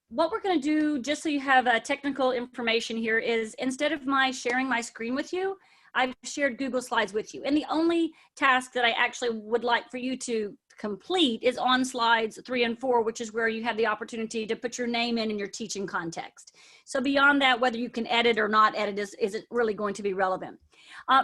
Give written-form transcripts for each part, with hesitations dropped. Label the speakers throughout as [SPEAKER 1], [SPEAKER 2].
[SPEAKER 1] what we're going to do, just so you have technical information here, is instead of my sharing my screen with you, I've shared Google Slides with you. And the only task that I actually would like for you to complete is on slides 3 and 4, which is where you have the opportunity to put your name in your teaching context. So beyond that, whether you can edit or not edit isn't really going to be relevant.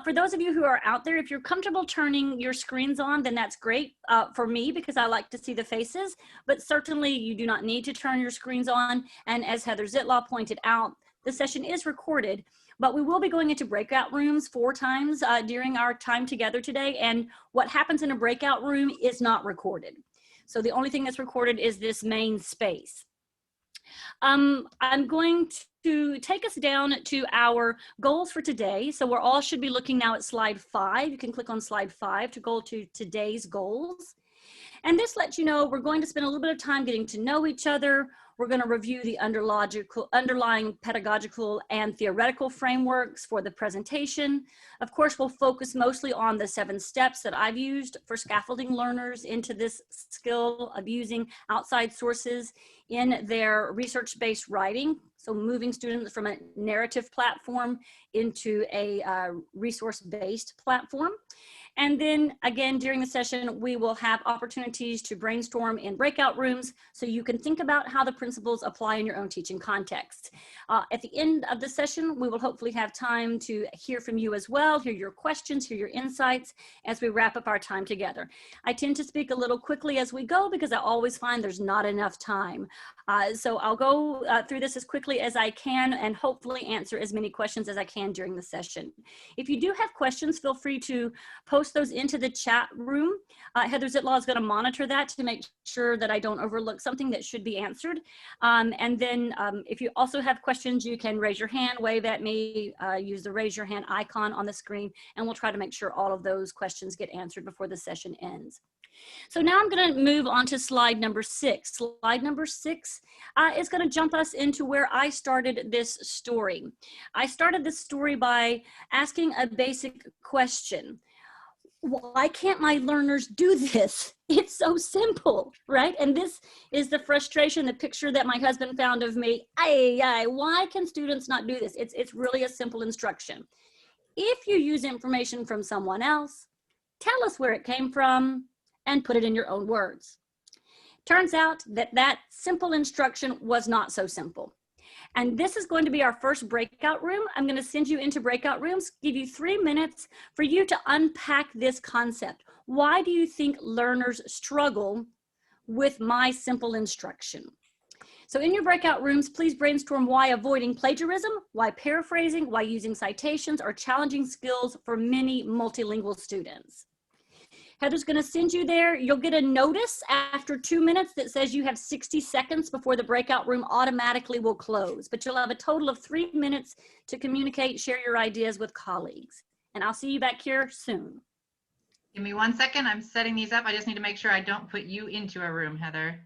[SPEAKER 1] For those of you who are out there, if you're comfortable turning your screens on, then that's great for me, because I like to see the faces, but certainly you do not need to turn your screens on. And as Heather Zitlaw pointed out, the session is recorded, but we will be going into breakout rooms 4 times during our time together today. And what happens in a breakout room is not recorded. So the only thing that's recorded is this main space. I'm going to take us down to our goals for today. So we're all should be looking now at slide 5. You can click on slide 5 to go to today's goals. And this lets you know we're going to spend a little bit of time getting to know each other. We're going to review the underlying pedagogical and theoretical frameworks for the presentation. Of course, we'll focus mostly on the 7 steps that I've used for scaffolding learners into this skill of using outside sources in their research-based writing. So moving students from a narrative platform into a resource-based platform. And then again, during the session, we will have opportunities to brainstorm in breakout rooms so you can think about how the principles apply in your own teaching context. At the end of the session, we will hopefully have time to hear from you as well, hear your questions, hear your insights as we wrap up our time together. I tend to speak a little quickly as we go because I always find there's not enough time. So I'll go through this as quickly as I can and hopefully answer as many questions as I can during the session. If you do have questions, feel free to post those into the chat room. Heather Zitlaw is going to monitor that to make sure that I don't overlook something that should be answered. And then if you also have questions, you can raise your hand, wave at me, use the raise your hand icon on the screen, and we'll try to make sure all of those questions get answered before the session ends. So now I'm going to move on to slide number 6. Slide number 6 is going to jump us into where I started this story. I started this story by asking a basic question. Why can't my learners do this? It's so simple, right? And this is the frustration, the picture that my husband found of me. Why can students not do this? It's really a simple instruction. If you use information from someone else, tell us where it came from and put it in your own words. Turns out that that simple instruction was not so simple. And this is going to be our first breakout room. I'm going to send you into breakout rooms, give you 3 minutes for you to unpack this concept. Why do you think learners struggle with my simple instruction? So in your breakout rooms, please brainstorm why avoiding plagiarism, why paraphrasing, why using citations are challenging skills for many multilingual students. Heather's going to send you there. You'll get a notice after 2 minutes that says you have 60 seconds before the breakout room automatically will close. But you'll have a total of 3 minutes to communicate, share your ideas with colleagues. And I'll see you back here soon.
[SPEAKER 2] Give me 1 second. I'm setting these up. I just need to make sure I don't put you into a room, Heather.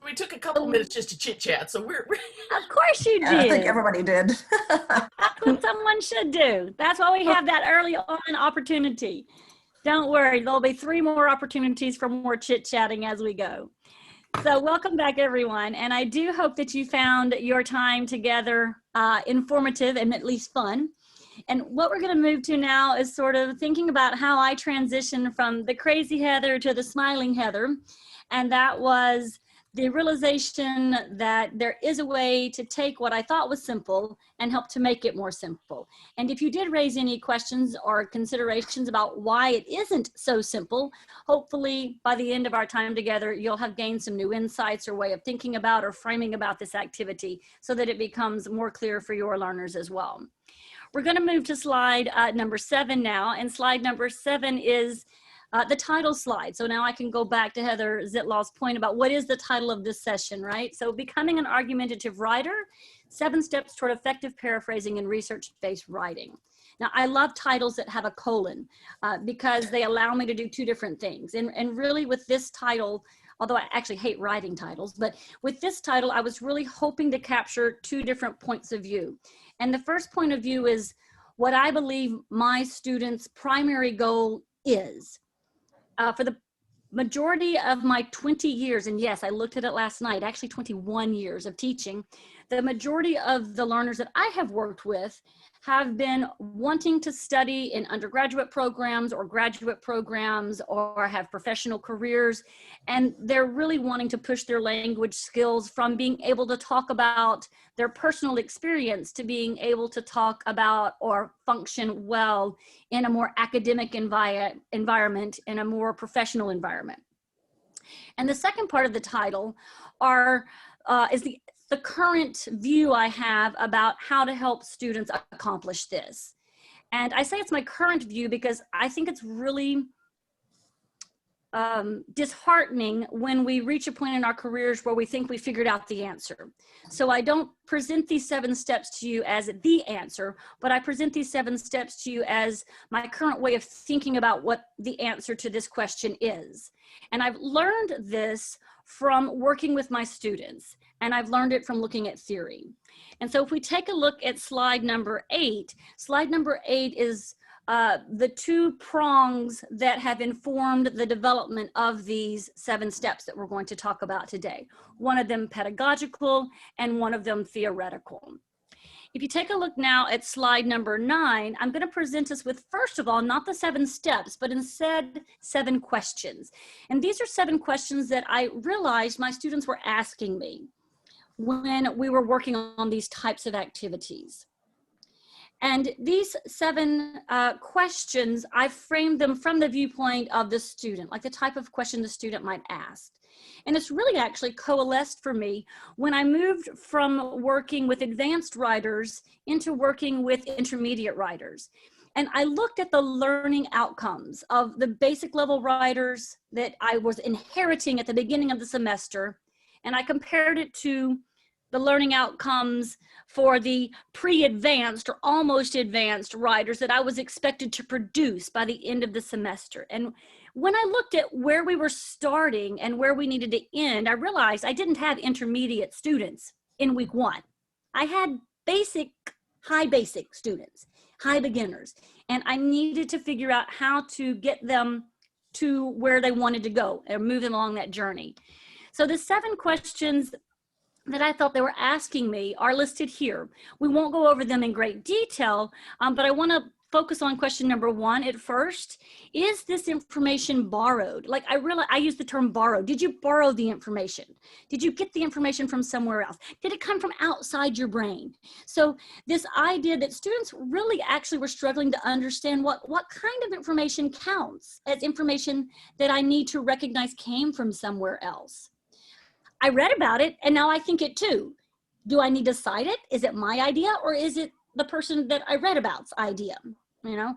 [SPEAKER 3] We took a couple minutes just to chit chat, so we're
[SPEAKER 1] Of course you did.
[SPEAKER 4] I think everybody did.
[SPEAKER 1] That's what someone should do. That's why we have that early on opportunity. Don't worry, there'll be 3 more opportunities for more chit chatting as we go. So welcome back, everyone. And I do hope that you found your time together informative and at least fun. And what we're going to move to now is sort of thinking about how I transitioned from the crazy Heather to the smiling Heather. And that was the realization that there is a way to take what I thought was simple and help to make it more simple. And if you did raise any questions or considerations about why it isn't so simple, hopefully by the end of our time together, you'll have gained some new insights or way of thinking about or framing about this activity so that it becomes more clear for your learners as well. We're going to move to slide number 7 now, and slide number 7 is the title slide. So now I can go back to Heather Zitlaw's point about what is the title of this session, right? So becoming an argumentative writer, 7 steps toward effective paraphrasing and research-based writing. Now I love titles that have a colon because they allow me to do 2 different things. And really with this title, although I actually hate writing titles, but with this title, I was really hoping to capture 2 different points of view. And the first point of view is what I believe my students' primary goal is. For the majority of my 20 years, and yes, I looked at it last night, actually 21 years of teaching, the majority of the learners that I have worked with have been wanting to study in undergraduate programs or graduate programs or have professional careers, and they're really wanting to push their language skills from being able to talk about their personal experience to being able to talk about or function well in a more academic environment, in a more professional environment. And the second part of the title is the current view I have about how to help students accomplish this. And I say it's my current view because I think it's really disheartening when we reach a point in our careers where we think we figured out the answer. So I don't present these 7 steps to you as the answer, but I present these 7 steps to you as my current way of thinking about what the answer to this question is. And I've learned this from working with my students, and I've learned it from looking at theory. And so if we take a look at slide number 8, slide number 8 is the 2 prongs that have informed the development of these 7 steps that we're going to talk about today. One of them pedagogical and one of them theoretical. If you take a look now at slide number 9, I'm going to present us with, first of all, not the 7 steps, but instead 7 questions. And these are 7 questions that I realized my students were asking me when we were working on these types of activities. And these 7 questions, I framed them from the viewpoint of the student, like the type of question the student might ask. And it's really actually coalesced for me when I moved from working with advanced writers into working with intermediate writers. And I looked at the learning outcomes of the basic level writers that I was inheriting at the beginning of the semester, and I compared it to the learning outcomes for the pre-advanced or almost advanced writers that I was expected to produce by the end of the semester. And when I looked at where we were starting and where we needed to end, I realized I didn't have intermediate students in week 1. I had high basic students, high beginners, and I needed to figure out how to get them to where they wanted to go and move them along that journey. So the 7 questions that I thought they were asking me are listed here. We won't go over them in great detail, but I want to focus on question number 1 at first. Is this information borrowed? Like I use the term borrowed. Did you borrow the information? Did you get the information from somewhere else? Did it come from outside your brain? So this idea that students really actually were struggling to understand what kind of information counts as information that I need to recognize came from somewhere else. I read about it and now I think it too. Do I need to cite it? Is it my idea or is it the person that I read about's idea? You know,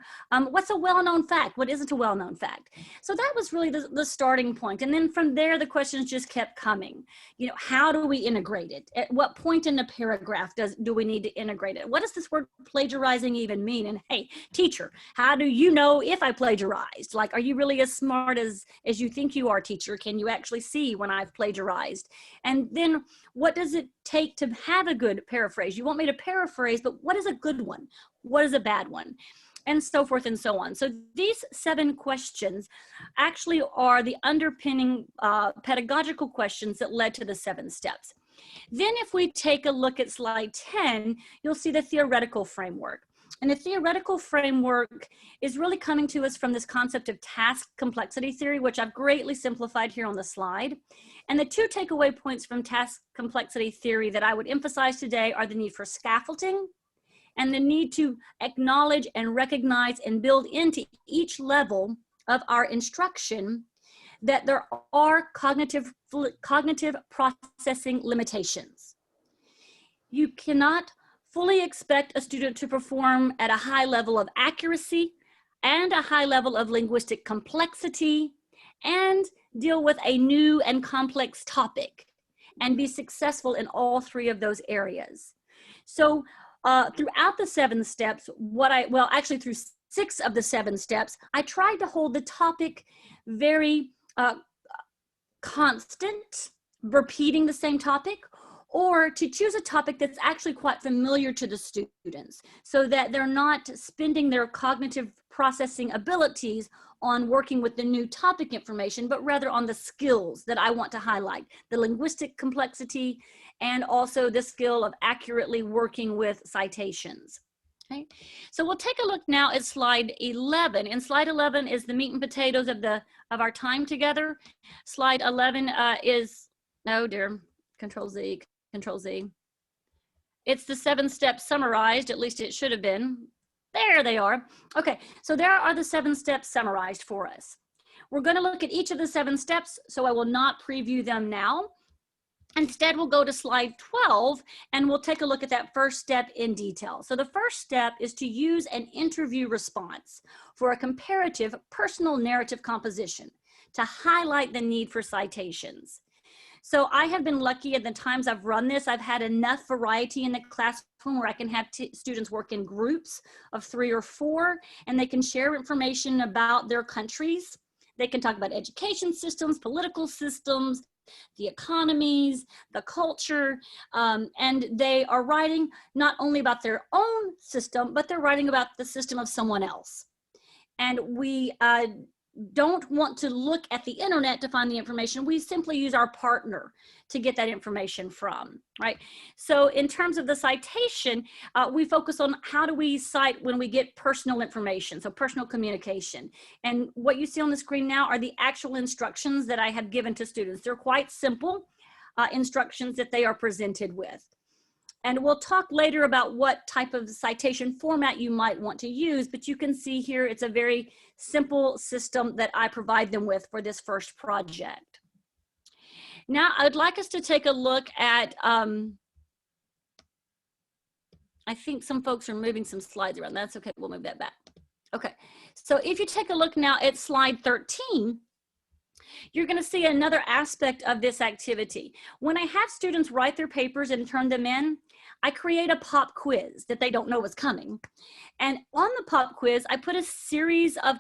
[SPEAKER 1] what's a well-known fact? What isn't a well-known fact? So that was really the starting point. And then from there, the questions just kept coming. You know, how do we integrate it? At what point in the paragraph do we need to integrate it? What does this word plagiarizing even mean? And hey, teacher, how do you know if I plagiarized? Like, are you really as smart as you think you are, teacher? Can you actually see when I've plagiarized? And then what does it take to have a good paraphrase? You want me to paraphrase, but what is a good one? What is a bad one? And so forth and so on. So these 7 questions actually are the underpinning pedagogical questions that led to the 7 steps. Then if we take a look at slide 10, you'll see the theoretical framework. And the theoretical framework is really coming to us from this concept of task complexity theory, which I've greatly simplified here on the slide. And the 2 takeaway points from task complexity theory that I would emphasize today are the need for scaffolding and the need to acknowledge and recognize and build into each level of our instruction that there are cognitive processing limitations. You cannot fully expect a student to perform at a high level of accuracy and a high level of linguistic complexity and deal with a new and complex topic and be successful in all 3 of those areas. So throughout the 7 steps, actually through 6 of the 7 steps, I tried to hold the topic very constant, repeating the same topic, or to choose a topic that's actually quite familiar to the students so that they're not spending their cognitive processing abilities on working with the new topic information, but rather on the skills that I want to highlight, the linguistic complexity, and also the skill of accurately working with citations. Okay, so we'll take a look now at slide 11. And slide 11 is the meat and potatoes of our time together. Slide 11 is, oh dear, Control Z, Control Z. It's the 7 steps summarized, at least it should have been. There they are. Okay, so there are the 7 steps summarized for us. We're going to look at each of the 7 steps, so I will not preview them now. Instead, we'll go to slide 12 and we'll take a look at that first step in detail. So the first step is to use an interview response for a comparative personal narrative composition to highlight the need for citations. So I have been lucky at the times I've run this, I've had enough variety in the classroom where I can have students work in groups of 3 or 4, and they can share information about their countries. They can talk about education systems, political systems, the economies, the culture, and they are writing not only about their own system, but they're writing about the system of someone else. And we don't want to look at the internet to find the information. We simply use our partner to get that information from, right? So in terms of the citation, we focus on how do we cite when we get personal information, so personal communication. And what you see on the screen now are the actual instructions that I have given to students. They're quite simple instructions that they are presented with. And we'll talk later about what type of citation format you might want to use, but you can see here it's a very simple system that I provide them with for this first project. Now, I'd like us to take a look at, I think some folks are moving some slides around. That's okay, we'll move that back. Okay, so if you take a look now at slide 13, you're going to see another aspect of this activity. When I have students write their papers and turn them in, I create a pop quiz that they don't know is coming. And on the pop quiz, I put a series of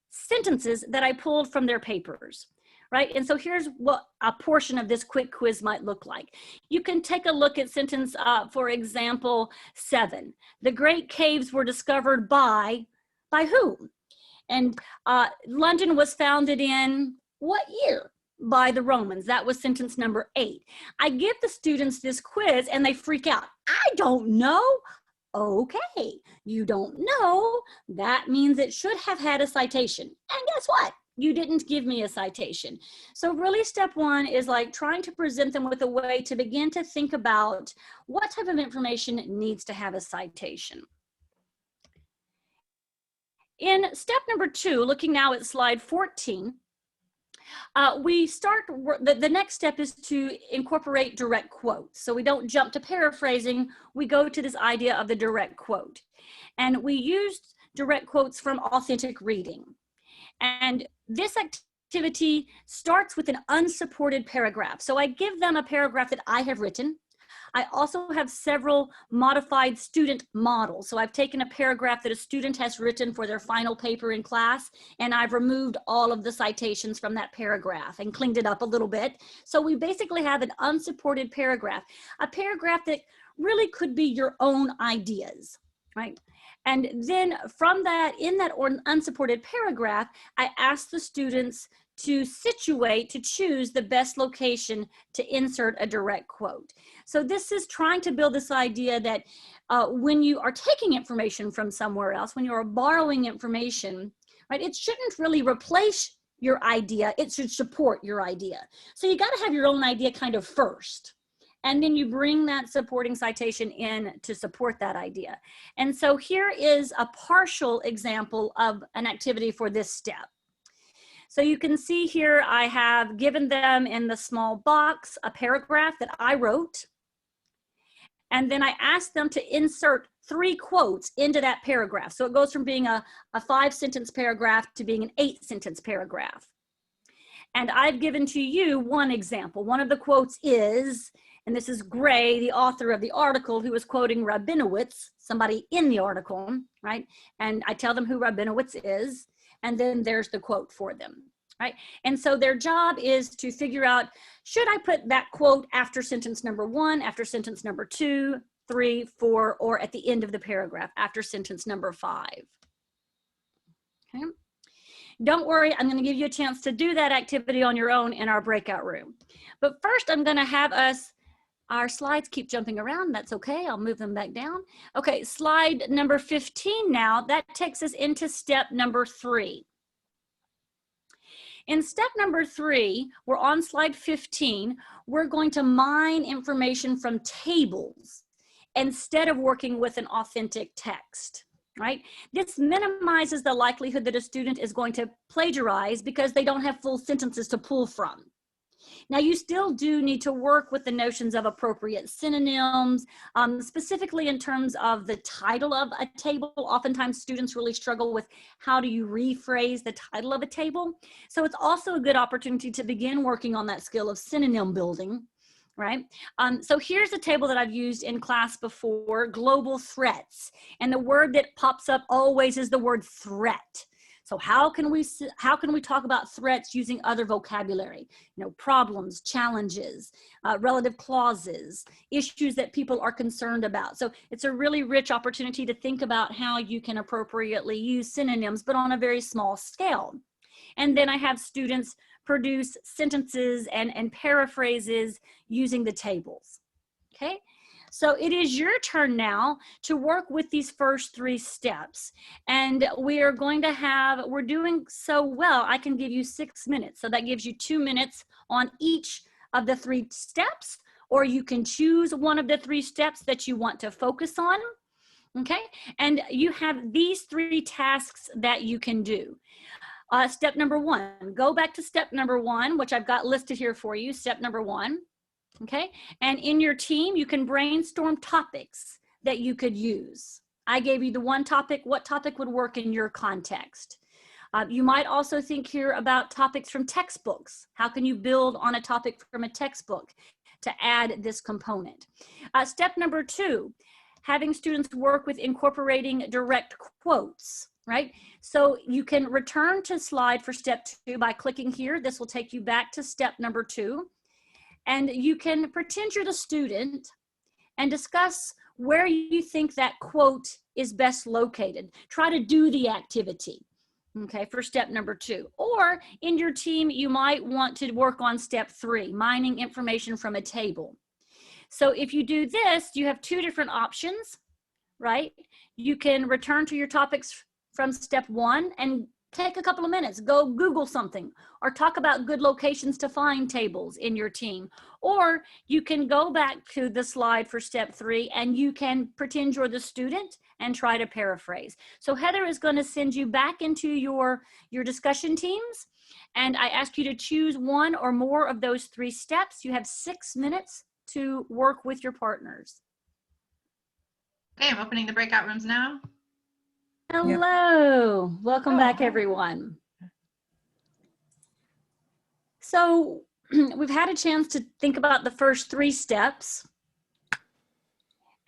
[SPEAKER 1] sentences that I pulled from their papers, right? And so here's what a portion of this quick quiz might look like. You can take a look at sentence, for example, 7. The Great Caves were discovered by whom? And London was founded in what year? By the Romans. That was sentence number 8. I give the students this quiz and they freak out. I don't know. Okay, you don't know. That means it should have had a citation. And guess what? You didn't give me a citation. So really step 1 is like trying to present them with a way to begin to think about what type of information needs to have a citation. In step number 2, looking now at slide 14, we start, the next step is to incorporate direct quotes. So we don't jump to paraphrasing, we go to this idea of the direct quote. And we used direct quotes from authentic reading. And this activity starts with an unsupported paragraph. So I give them a paragraph that I have written. I also have several modified student models. So I've taken a paragraph that a student has written for their final paper in class, and I've removed all of the citations from that paragraph and cleaned it up a little bit. So we basically have an unsupported paragraph, a paragraph that really could be your own ideas, right? And then from that, in that unsupported paragraph, I ask the students to situate, to choose the best location to insert a direct quote. So this is trying to build this idea that when you are taking information from somewhere else, when you are borrowing information, right, it shouldn't really replace your idea, it should support your idea. So you gotta have your own idea kind of first, and then you bring that supporting citation in to support that idea. And so here is a partial example of an activity for this step. So you can see here, I have given them in the small box a paragraph that I wrote. And then I asked them to insert 3 quotes into that paragraph. So it goes from being a 5-sentence paragraph to being an 8-sentence paragraph. And I've given to you one example. One of the quotes is, and this is Gray, the author of the article, who was quoting Rabinowitz, somebody in the article, right? And I tell them who Rabinowitz is, and then there's the quote for them, right? And so their job is to figure out, should I put that quote after sentence number 1, after sentence number 2, 3, 4, or at the end of the paragraph after sentence number 5, okay? Don't worry, I'm going to give you a chance to do that activity on your own in our breakout room. But first, I'm going to have our slides keep jumping around. That's okay. I'll move them back down. Okay, slide number 15 now. That takes us into step number 3. In step number 3, we're on slide 15. We're going to mine information from tables instead of working with an authentic text, right? This minimizes the likelihood that a student is going to plagiarize because they don't have full sentences to pull from. Now, you still do need to work with the notions of appropriate synonyms, specifically in terms of the title of a table. Oftentimes, students really struggle with how do you rephrase the title of a table. So it's also a good opportunity to begin working on that skill of synonym building, right? So here's a table that I've used in class before, global threats. And the word that pops up always is the word threat. So how can we talk about threats using other vocabulary? You know, problems, challenges, relative clauses, issues that people are concerned about. So it's a really rich opportunity to think about how you can appropriately use synonyms, but on a very small scale. And then I have students produce sentences and paraphrases using the tables, okay? So it is your turn now to work with these first 3 steps. And we're doing so well, I can give you 6 minutes. So that gives you 2 minutes on each of the 3 steps, or you can choose one of the 3 steps that you want to focus on, okay? And you have these 3 tasks that you can do. Step number 1, go back to step number 1, which I've got listed here for you, step number 1. Okay, and in your team, you can brainstorm topics that you could use. I gave you the one topic. What topic would work in your context? You might also think here about topics from textbooks. How can you build on a topic from a textbook to add this component? Step number 2, having students work with incorporating direct quotes, right? So you can return to slide for step 2 by clicking here. This will take you back to step number 2. And you can pretend you're the student and discuss where you think that quote is best located. Try to do the activity, okay, for step number 2. Or in your team, you might want to work on step 3, mining information from a table. So if you do this, you have 2 different options, right? You can return to your topics from step 1 and take a couple of minutes, go Google something, or talk about good locations to find tables in your team. Or you can go back to the slide for step 3 and you can pretend you're the student and try to paraphrase. So Heather is going to send you back into your discussion teams, and I ask you to choose one or more of those 3 steps. You have 6 minutes to work with your partners.
[SPEAKER 2] Okay, I'm opening the breakout rooms now.
[SPEAKER 1] Hello, welcome back everyone. So we've had a chance to think about the first 3 steps,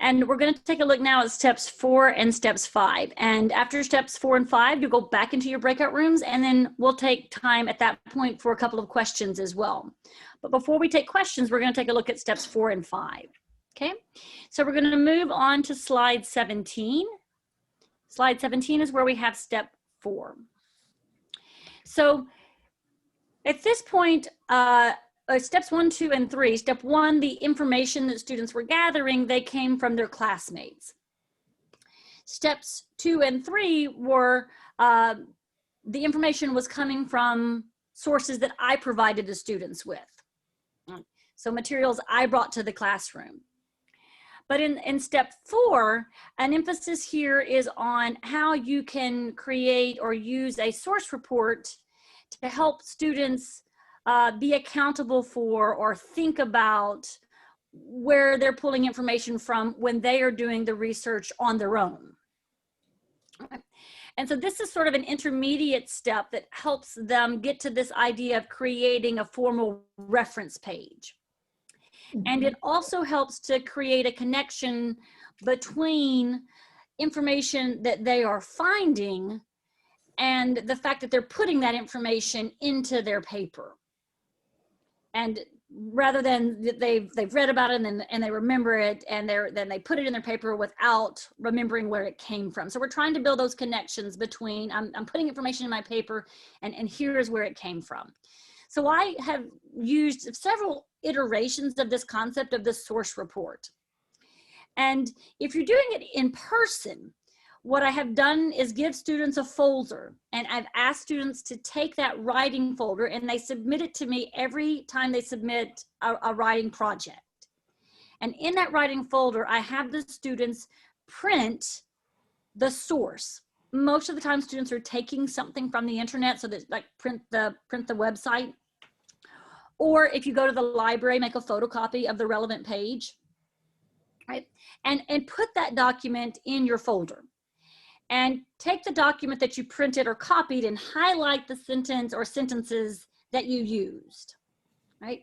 [SPEAKER 1] and we're going to take a look now at steps 4 and steps 5. And after steps 4 and 5, you go back into your breakout rooms, and then we'll take time at that point for a couple of questions as well. But before we take questions, we're going to take a look at steps 4 and 5. Okay, so we're going to move on to slide 17. Slide 17 is where we have step 4. So at this point, steps 1, 2, and 3, step 1, the information that students were gathering, they came from their classmates. Steps 2 and 3 were, the information was coming from sources that I provided the students with. So materials I brought to the classroom. But in step 4, an emphasis here is on how you can create or use a source report to help students be accountable for or think about where they're pulling information from when they are doing the research on their own. And so this is sort of an intermediate step that helps them get to this idea of creating a formal reference page. And it also helps to create a connection between information that they are finding and the fact that they're putting that information into their paper. And rather than they've read about it and they remember it, and then they put it in their paper without remembering where it came from. So we're trying to build those connections between I'm putting information in my paper and here's where it came from. So I have used several iterations of this concept of the source report. And if you're doing it in person, what I have done is give students a folder, and I've asked students to take that writing folder and they submit it to me every time they submit a writing project. And in that writing folder, I have the students print the source. Most of the time students are taking something from the internet, so that like print the website. Or if you go to the library, make a photocopy of the relevant page, right? And put that document in your folder. And take the document that you printed or copied and highlight the sentence or sentences that you used, right?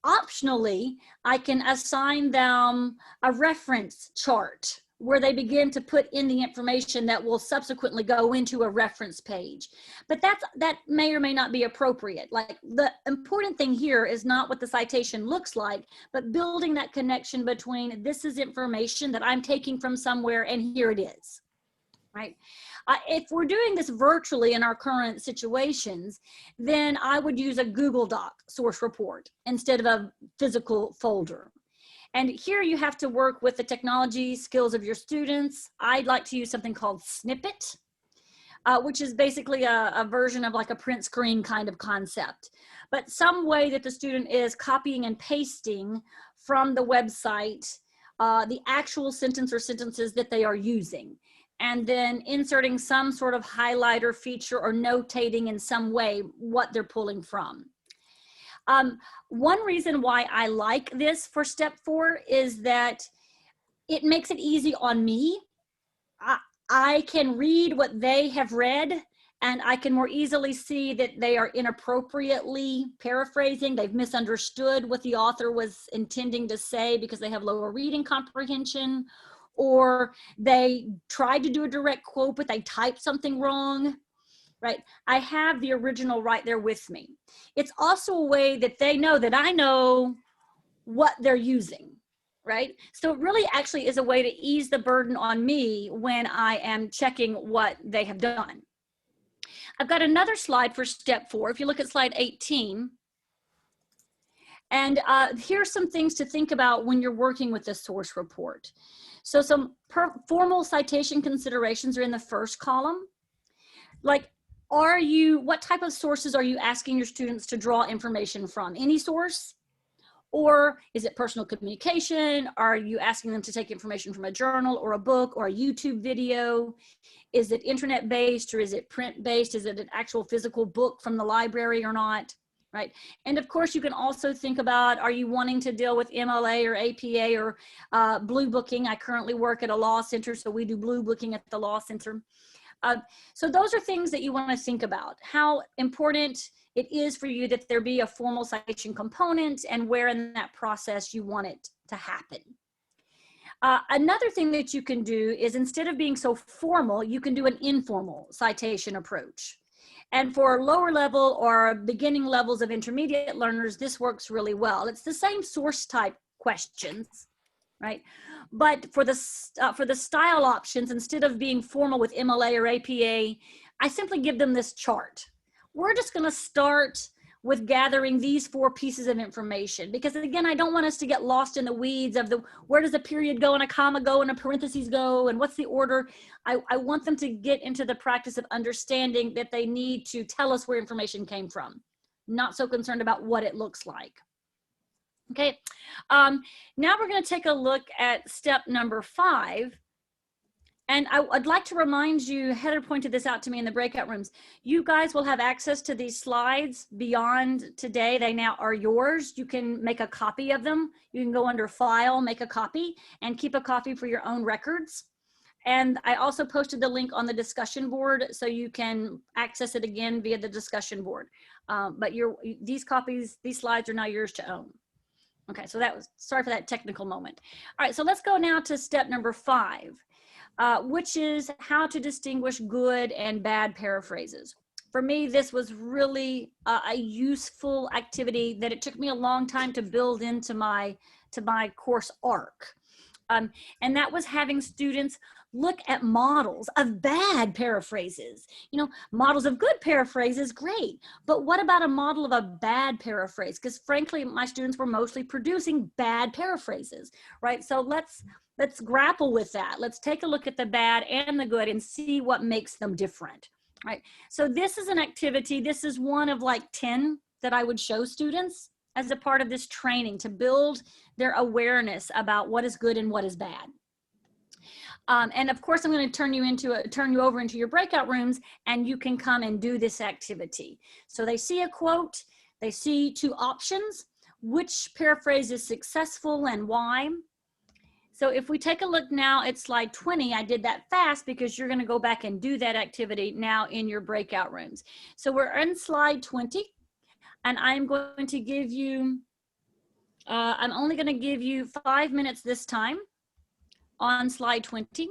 [SPEAKER 1] Optionally, I can assign them a reference chart where they begin to put in the information that will subsequently go into a reference page. But that may or may not be appropriate. Like, the important thing here is not what the citation looks like, but building that connection between this is information that I'm taking from somewhere and here it is. Right? If we're doing this virtually in our current situations, then I would use a Google Doc source report instead of a physical folder. And here you have to work with the technology skills of your students. I'd like to use something called Snippet, which is basically a version of like a print screen kind of concept, but some way that the student is copying and pasting from the website the actual sentence or sentences that they are using, and then inserting some sort of highlighter feature or notating in some way what they're pulling from. One reason why I like this for step 4 is that it makes it easy on me. I can read what they have read, and I can more easily see that they are inappropriately paraphrasing. They've misunderstood what the author was intending to say because they have lower reading comprehension, or they tried to do a direct quote, but they typed something wrong, right? I have the original right there with me. It's also a way that they know that I know what they're using, right? So it really actually is a way to ease the burden on me when I am checking what they have done. I've got another slide for step 4. If you look at slide 18, and here's some things to think about when you're working with the source report. So some formal citation considerations are in the first column. Like, what type of sources are you asking your students to draw information from? Any source? Or is it personal communication? Are you asking them to take information from a journal or a book or a YouTube video? Is it internet-based or is it print-based? Is it an actual physical book from the library or not? Right. And of course, you can also think about, are you wanting to deal with MLA or APA or blue booking? I currently work at a law center, so we do blue booking at the law center. So those are things that you want to think about, how important it is for you that there be a formal citation component and where in that process you want it to happen. Another thing that you can do is, instead of being so formal, you can do an informal citation approach. And for lower level or beginning levels of intermediate learners, this works really well. It's the same source type questions, right? But for the style options, instead of being formal with MLA or APA, I simply give them this chart. We're just going to start with gathering these 4 pieces of information, because again, I don't want us to get lost in the weeds of where does a period go and a comma go and a parentheses go and what's the order. I want them to get into the practice of understanding that they need to tell us where information came from, not so concerned about what it looks like. Okay, now we're going to take a look at step number 5. And I'd like to remind you, Heather pointed this out to me in the breakout rooms, you guys will have access to these slides beyond today. They now are yours. You can make a copy of them. You can go under File, make a copy, and keep a copy for your own records. And I also posted the link on the discussion board, so you can access it again via the discussion board. But these slides are now yours to own. Okay, so sorry for that technical moment. All right, so let's go now to step number 5. Which is how to distinguish good and bad paraphrases. For me, this was really a useful activity that it took me a long time to build into my course arc. And that was having students look at models of bad paraphrases. You know, models of good paraphrases, great. But what about a model of a bad paraphrase? Because frankly, my students were mostly producing bad paraphrases, right? So let's grapple with that. Let's take a look at the bad and the good and see what makes them different, right? So this is an activity. This is one of like 10 that I would show students as a part of this training to build their awareness about what is good and what is bad. And of course, I'm going to turn you over into your breakout rooms, and you can come and do this activity. So they see a quote, they see two options, which paraphrase is successful and why. So if we take a look now at slide 20, I did that fast because you're going to go back and do that activity now in your breakout rooms. So we're in slide 20, and I'm going to give you, I'm only going to give you 5 minutes this time on slide 20.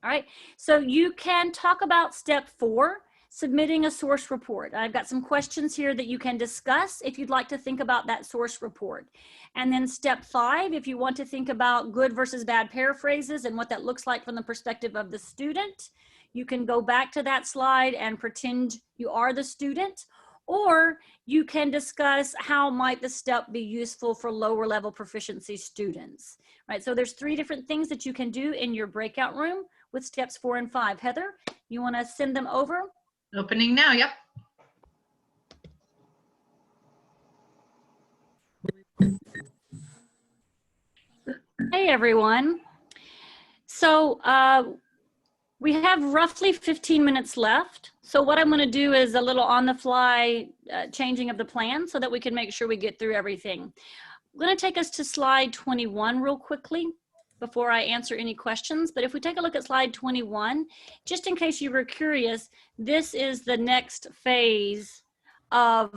[SPEAKER 1] All right, so you can talk about step 4, submitting a source report. I've got some questions here that you can discuss if you'd like to think about that source report. And then step 5, if you want to think about good versus bad paraphrases and what that looks like from the perspective of the student, you can go back to that slide and pretend you are the student, or you can discuss how might the step be useful for lower level proficiency students, right? So there's 3 different things that you can do in your breakout room with steps 4 and 5. Heather, you want to send them over?
[SPEAKER 2] Opening now, yep.
[SPEAKER 1] Hey everyone. So we have roughly 15 minutes left. So what I'm going to do is a little on the fly changing of the plan so that we can make sure we get through everything. I'm going to take us to slide 21 real quickly before I answer any questions. But if we take a look at slide 21, just in case you were curious, this is the next phase of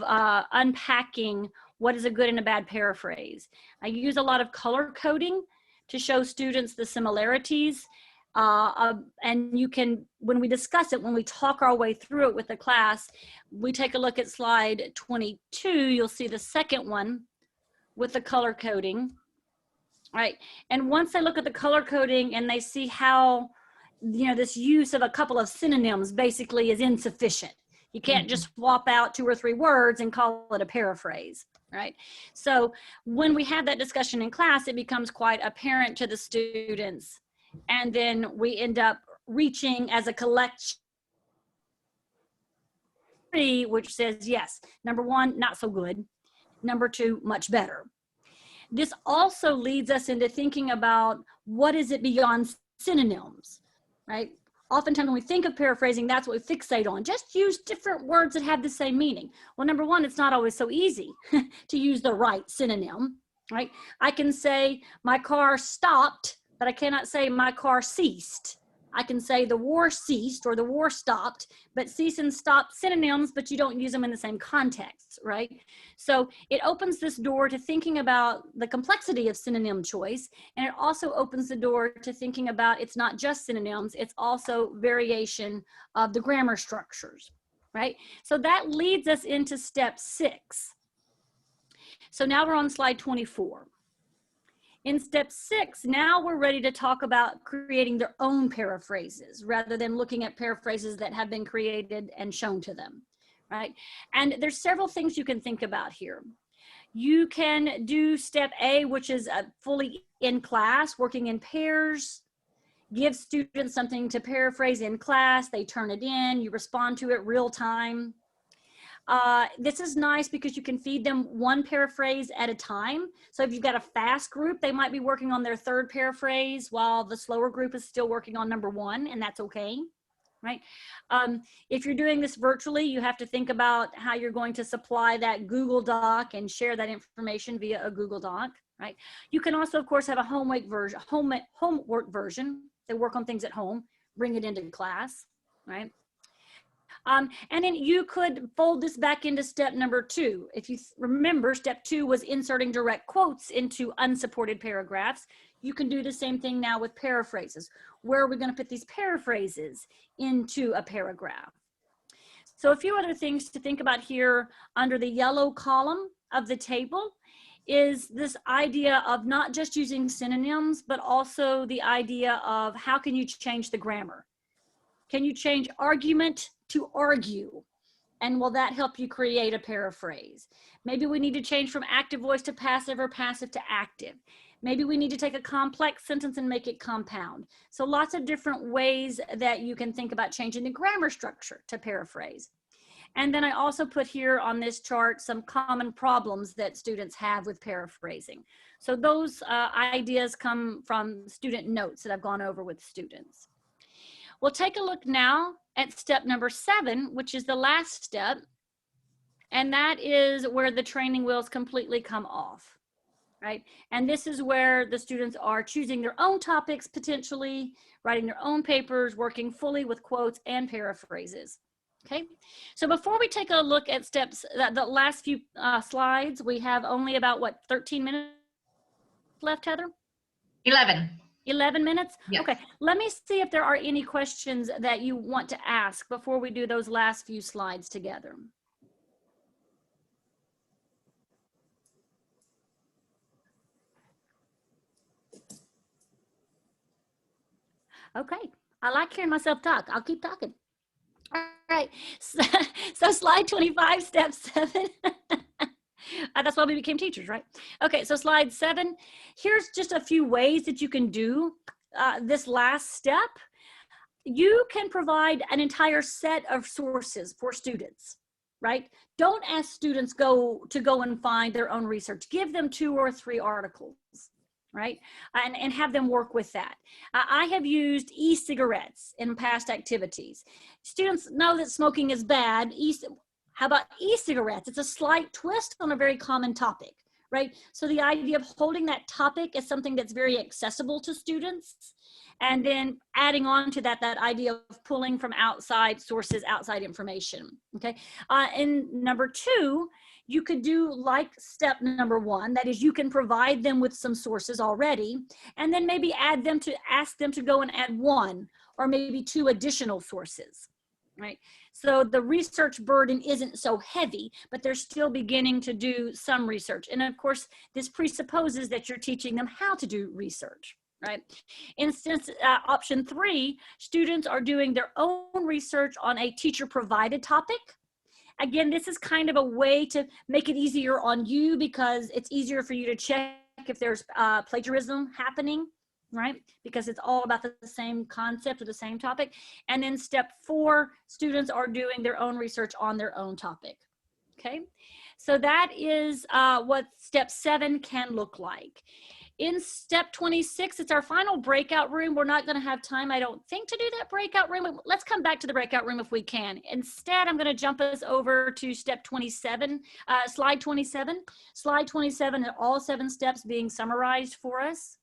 [SPEAKER 1] unpacking what is a good and a bad paraphrase. I use a lot of color coding to show students the similarities. And you can, when we discuss it, when we talk our way through it with the class, we take a look at slide 22, you'll see the second one with the color coding, right? And once they look at the color coding and they see how, you know, this use of a couple of synonyms basically is insufficient. You can't just swap out 2 or 3 words and call it a paraphrase, right? So when we have that discussion in class, it becomes quite apparent to the students. And then we end up reaching as a collection, which says, yes, number 1, not so good. Number 2, much better. This also leads us into thinking about what is it beyond synonyms, right? Oftentimes when we think of paraphrasing, that's what we fixate on. Just use different words that have the same meaning. Well, number 1, it's not always so easy to use the right synonym, right? I can say my car stopped, but I cannot say my car ceased. I can say the war ceased or the war stopped, but cease and stop synonyms, but you don't use them in the same context, right? So it opens this door to thinking about the complexity of synonym choice, and it also opens the door to thinking about it's not just synonyms, it's also variation of the grammar structures, right? So that leads us into step 6. So now we're on slide 24. In step 6, now we're ready to talk about creating their own paraphrases rather than looking at paraphrases that have been created and shown to them, right? And there's several things you can think about here. You can do step A, which is fully in class, working in pairs. Give students something to paraphrase in class, they turn it in, you respond to it real time. This is nice because you can feed them 1 paraphrase at a time. So if you've got a fast group, they might be working on their 3rd paraphrase while the slower group is still working on number 1, and that's okay, right? If you're doing this virtually, you have to think about how you're going to supply that Google Doc and share that information via a Google Doc, right? You can also, of course, have a homework version. They work on things at home, bring it into class, right? And then you could fold this back into step number 2. If you remember, step 2 was inserting direct quotes into unsupported paragraphs. You can do the same thing now with paraphrases. Where are we going to put these paraphrases into a paragraph, So a few other things to think about here under the yellow column of the table is this idea of not just using synonyms, but also the idea of how can you change the grammar? Can you change argument to argue? And will that help you create a paraphrase? Maybe we need to change from active voice to passive or passive to active. Maybe we need to take a complex sentence and make it compound. So lots of different ways that you can think about changing the grammar structure to paraphrase. And then I also put here on this chart some common problems that students have with paraphrasing. So those ideas come from student notes that I've gone over with students. We'll take a look now at step number 7, which is the last step. And that is where the training wheels completely come off, right? And this is where the students are choosing their own topics, potentially writing their own papers, working fully with quotes and paraphrases. Okay, so before we take a look at steps, the last few slides, we have only about, what, 13 minutes left, Heather?
[SPEAKER 2] 11.
[SPEAKER 1] 11 minutes?
[SPEAKER 2] Yes.
[SPEAKER 1] Okay, let me see if there are any questions that you want to ask before we do those last few slides together. Okay, I like hearing myself talk. I'll keep talking. All right, so slide 25, step 7. That's why we became teachers, right? Okay, so slide 7. Here's just a few ways that you can do this last step. You can provide an entire set of sources for students, right? Don't ask students to go and find their own research. Give them 2 or 3 articles, right? And have them work with that. I have used e-cigarettes in past activities. Students know that smoking is bad. How about e-cigarettes? It's a slight twist on a very common topic, right? So the idea of holding that topic as something that's very accessible to students, and then adding on to that, that idea of pulling from outside sources, outside information, okay? And number 2, you could do like step number 1, that is, you can provide them with some sources already, and then maybe ask them to go and add 1 or maybe 2 additional sources, right? So the research burden isn't so heavy, but they're still beginning to do some research. And of course, this presupposes that you're teaching them how to do research, right? Instance, option 3, students are doing their own research on a teacher-provided topic. Again, this is kind of a way to make it easier on you because it's easier for you to check if there's plagiarism happening, right? Because it's all about the same concept or the same topic. And then step 4, students are doing their own research on their own topic, okay? So that is what step 7 can look like. In step 26, it's our final breakout room. We're not going to have time, I don't think, to do that breakout room. Let's come back to the breakout room if we can. Instead, I'm going to jump us over to step 27, slide 27. Slide 27 and all 7 steps being summarized for us.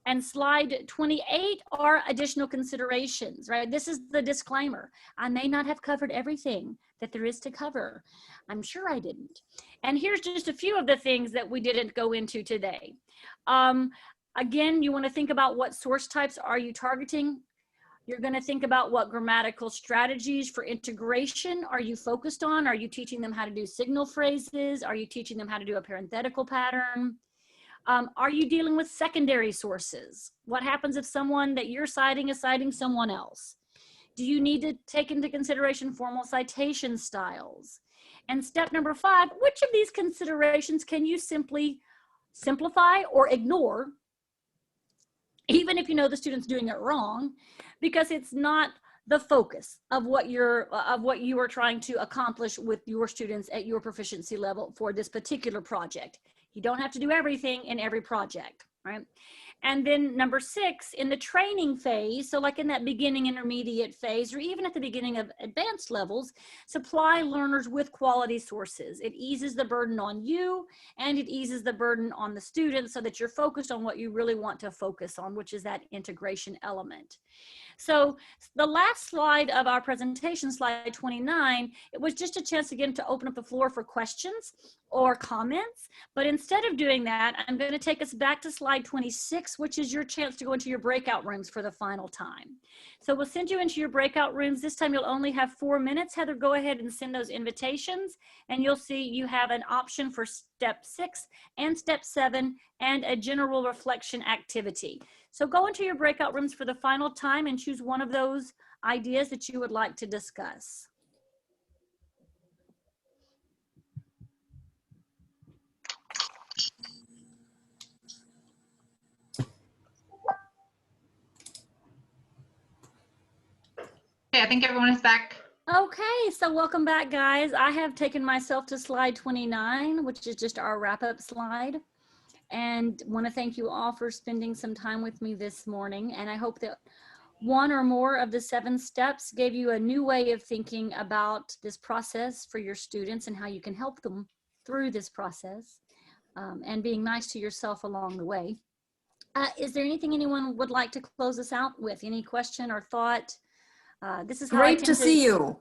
[SPEAKER 1] And slide 28 are additional considerations, right? This is the disclaimer. I may not have covered everything that there is to cover. I'm sure I didn't. And here's just a few of the things that we didn't go into today. Again, you want to think about what source types are you targeting. You're going to think about what grammatical strategies for integration are you focused on. Are you teaching them how to do signal phrases? Are you teaching them how to do a parenthetical pattern? Are you dealing with secondary sources? What happens if someone that you're citing is citing someone else? Do you need to take into consideration formal citation styles? And step number 5, which of these considerations can you simply simplify or ignore, even if you know the student's doing it wrong, because it's not the focus of what you are trying to accomplish with your students at your proficiency level for this particular project. You don't have to do everything in every project, right? And then number 6, in the training phase, so like in that beginning intermediate phase, or even at the beginning of advanced levels, supply learners with quality sources. It eases the burden on you and it eases the burden on the students so that you're focused on what you really want to focus on, which is that integration element. So the last slide of our presentation, slide 29, it was just a chance again to open up the floor for questions or comments. But instead of doing that, I'm going to take us back to slide 26, which is your chance to go into your breakout rooms for the final time. So we'll send you into your breakout rooms. This time you'll only have 4 minutes. Heather, go ahead and send those invitations, and you'll see you have an option for step 6 and step 7 and a general reflection activity. So go into your breakout rooms for the final time and choose one of those ideas that you would like to discuss.
[SPEAKER 2] Okay, I think everyone is back.
[SPEAKER 1] Okay, so welcome back, guys. I have taken myself to slide 29, which is just our wrap-up slide. And want to thank you all for spending some time with me this morning. And I hope that one or more of the 7 steps gave you a new way of thinking about this process for your students and how you can help them through this process, and being nice to yourself along the way. Is there anything anyone would like to close us out with? Any question or thought? This is how
[SPEAKER 4] Great to see you.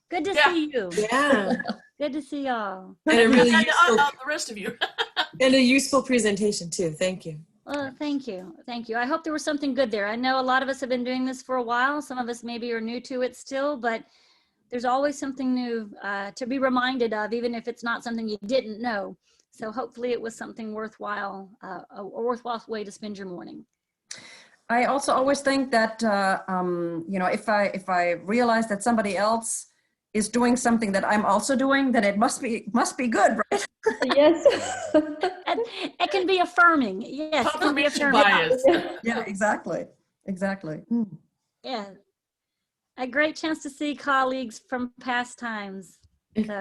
[SPEAKER 1] Good to
[SPEAKER 3] Yeah.
[SPEAKER 1] see you.
[SPEAKER 4] Yeah.
[SPEAKER 1] Good to see y'all.
[SPEAKER 4] And a really
[SPEAKER 3] And
[SPEAKER 4] useful,
[SPEAKER 3] the rest of you.
[SPEAKER 4] and a useful presentation too. Thank you.
[SPEAKER 1] Well, thank you. Thank you. I hope there was something good there. I know a lot of us have been doing this for a while. Some of us maybe are new to it still, but there's always something new to be reminded of, even if it's not something you didn't know. So hopefully it was something worthwhile, a worthwhile way to spend your morning.
[SPEAKER 4] I also always think that, you know, if I realize that somebody else is doing something that I'm also doing, then it must be good, right?
[SPEAKER 5] Yes.
[SPEAKER 1] And it can be affirming. Yes, it can be
[SPEAKER 3] Confirmation
[SPEAKER 1] affirming.
[SPEAKER 3] bias.
[SPEAKER 4] Yeah, exactly. Exactly.
[SPEAKER 1] Yeah. A great chance to see colleagues from past times. So